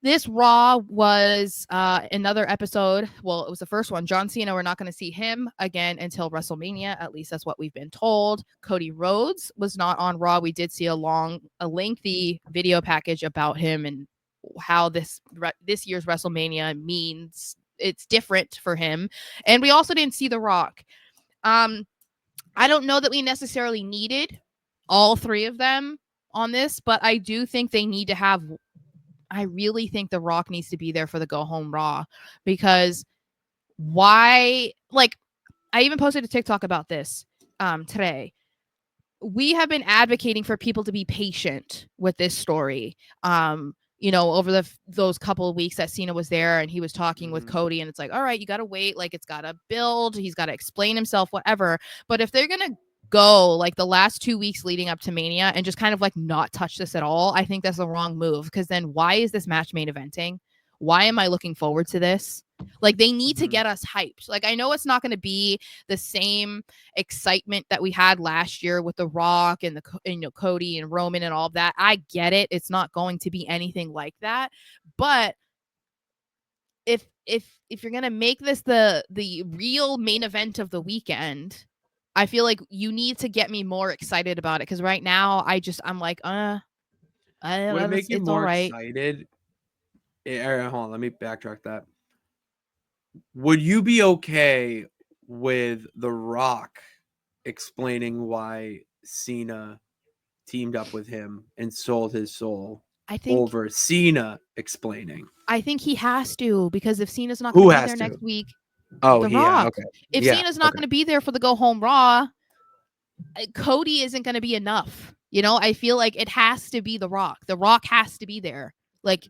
This Raw was another episode. Well, it was the first one. John Cena, we're not going to see him again until WrestleMania. At least that's what we've been told. Cody Rhodes was not on Raw. We did see a lengthy video package about him and how this year's WrestleMania means it's different for him. And we also didn't see The Rock. I don't know that we necessarily needed all three of them on this, but I do think they need to have. I really think The Rock needs to be there for the go home Raw, because why? Like, I even posted a TikTok about this today. We have been advocating for people to be patient with this story. Over those couple of weeks that Cena was there and he was talking with Cody, and it's like, all right, you got to wait. Like, it's got to build. He's got to explain himself, whatever. But if they're going to go like the last 2 weeks leading up to Mania and just kind of like not touch this at all, I think that's the wrong move, because then why is this match main eventing? Why am I looking forward to this? Like, they need to get us hyped. Like, I know it's not going to be the same excitement that we had last year with The Rock and Cody and Roman and all of that. I get it. It's not going to be anything like that. But if you're going to make this the real main event of the weekend, I feel like you need to get me more excited about it, because right now I'm like, would it make you it's more all right. excited? Hold on, let me backtrack that. Would you be okay with The Rock explaining why Cena teamed up with him and sold his soul over Cena explaining? I think he has to, because if Cena's not going to be there next week, The Rock. Okay. If Cena's not going to be there for the go home Raw, Cody isn't going to be enough. I feel like it has to be The Rock. The Rock has to be there. Like,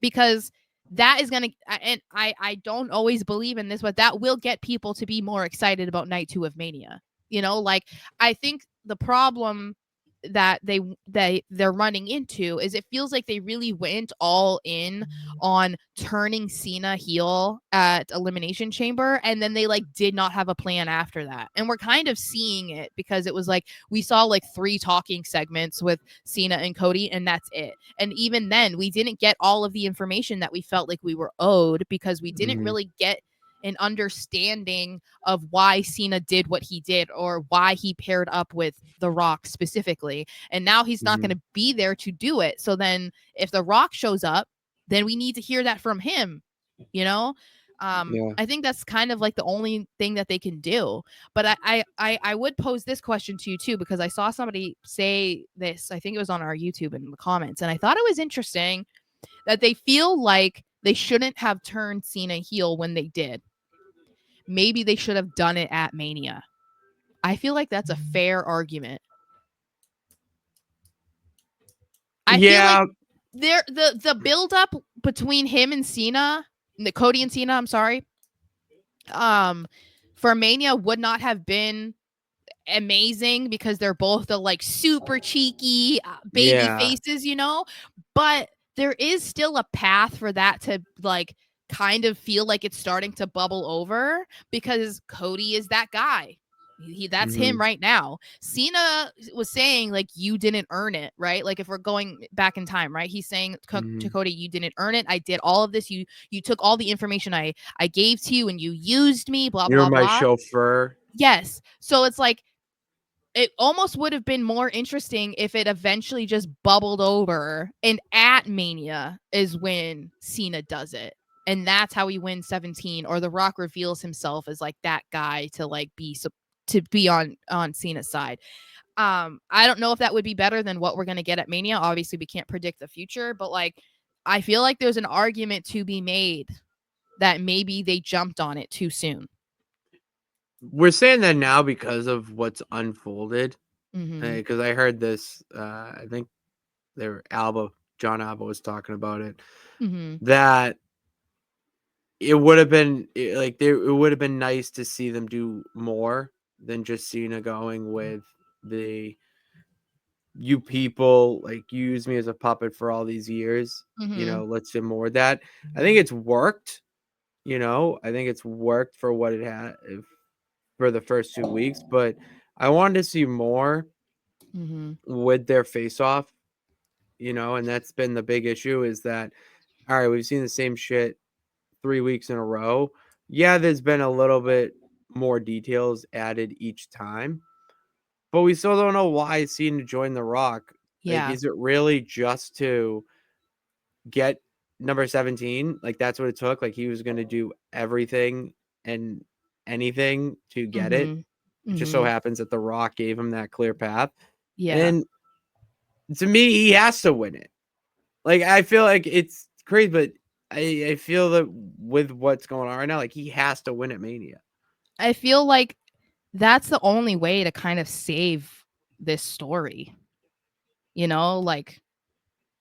because that is going to, and I don't always believe in this, but that will get people to be more excited about night 2 of Mania. Like, I think the problem that they're running into is it feels like they really went all in on turning Cena heel at Elimination Chamber, and then they like did not have a plan after that. And we're kind of seeing it, because it was like we saw like 3 talking segments with Cena and Cody, and that's it. And even then, we didn't get all of the information that we felt like we were owed, because we didn't really get an understanding of why Cena did what he did, or why he paired up with The Rock specifically. And now he's not going to be there to do it. So then if The Rock shows up, then we need to hear that from him, I think that's kind of like the only thing that they can do. But I would pose this question to you too, because I saw somebody say this, I think it was on our YouTube in the comments, and I thought it was interesting that they feel like they shouldn't have turned Cena heel when they did. Maybe they should have done it at Mania. I feel like that's a fair argument. I feel like the build up between him and Cena, Cody and Cena, I'm sorry, for Mania would not have been amazing, because they're both the like super cheeky baby faces, but there is still a path for that to like kind of feel like it's starting to bubble over, because Cody is that guy. That's him right now. Cena was saying like, you didn't earn it, right? Like, if we're going back in time, right? He's saying to Cody, you didn't earn it. I did all of this. You took all the information I gave to you and you used me, blah, You're blah, my blah. chauffeur. Yes. So it's like, it almost would have been more interesting if it eventually just bubbled over, and at Mania is when Cena does it. And that's how he wins 17, or The Rock reveals himself as like that guy to like be on Cena's side. I don't know if that would be better than what we're going to get at Mania. Obviously, we can't predict the future, but like, I feel like there's an argument to be made that maybe they jumped on it too soon. We're saying that now because of what's unfolded. Mm-hmm. I heard this, I think John Alba was talking about it, that it would have been it would have been nice to see them do more than just Cena going with the "you people like use me as a puppet for all these years." Let's do more of that. I think it's worked. I think it's worked for what it had for the first 2 weeks, but I wanted to see more with their face off. And that's been the big issue, is that all right, we've seen the same shit 3 weeks in a row. Yeah, there's been a little bit more details added each time, but we still don't know why Cena joined The Rock. Like, Yeah. is it really just to get number 17? Like, that's what it took? Like, he was gonna do everything and anything to get it? Mhm. It just so Mhm. happens that The Rock gave him that clear path, Yeah. and to me, he has to win it. Like, I feel like it's crazy, but I feel that with what's going on right now, like, he has to win at Mania. I feel like that's the only way to kind of save this story. Like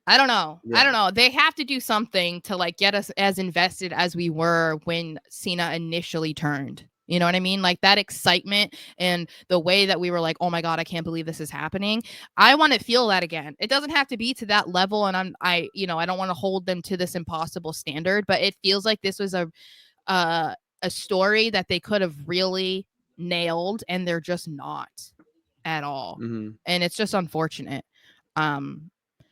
I don't know. I Yeah. don't know. They have to do something to like get us as invested as we were when Cena initially turned. You know what I mean? Like that excitement and the way that we were like, "Oh my god, I can't believe this is happening." I want to feel that again. It doesn't have to be to that level, and I don't want to hold them to this impossible standard, but it feels like this was uh, a story that they could have really nailed, and they're just not at all. Mhm. And it's just unfortunate. Um,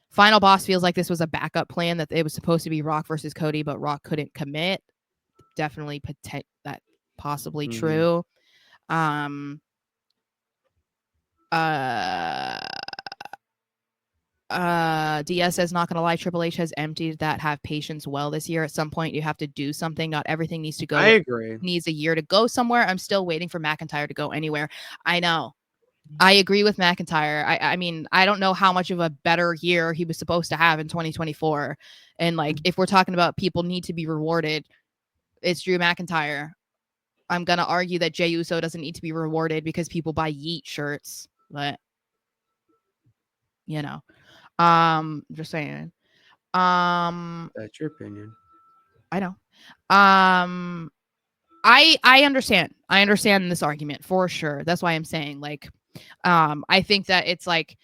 Final Boss feels like this was a backup plan that it was supposed to be Rock versus Cody, but Rock couldn't commit. Definitely that possibly Mhm. true. Um, uh, DS says, not gonna lie, Triple H has emptied that have patience well this year. At some point, you have to do something. Not everything I agree. needs a year to go somewhere. I'm still waiting for McIntyre to go anywhere. I know. I agree with McIntyre. I mean, I don't know how much of a better year he was supposed to have in 2024. And like, if we're talking about people need to be rewarded, it's Drew McIntyre. I'm gonna argue that Jey Uso doesn't need to be rewarded because people buy Yeet shirts. But just saying. That's your opinion. I know. Um, I understand. I understand this argument for sure. That's why I'm saying like, I think that it's like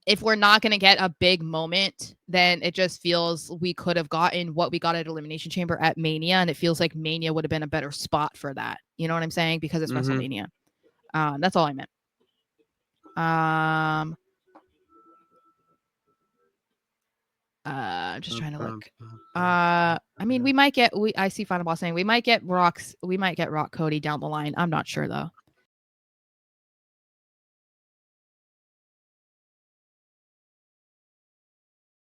if we're not going to get a big moment, then it just feels we could have gotten what we got at Elimination Chamber at Mania, and it feels like Mania would have been a better spot for that. You know what I'm saying? Because it's Mhm. WrestleMania. That's all I meant. Um, I'm just trying to look. I mean, I see Final Boss saying we might get Rock Cody down the line. I'm not sure though.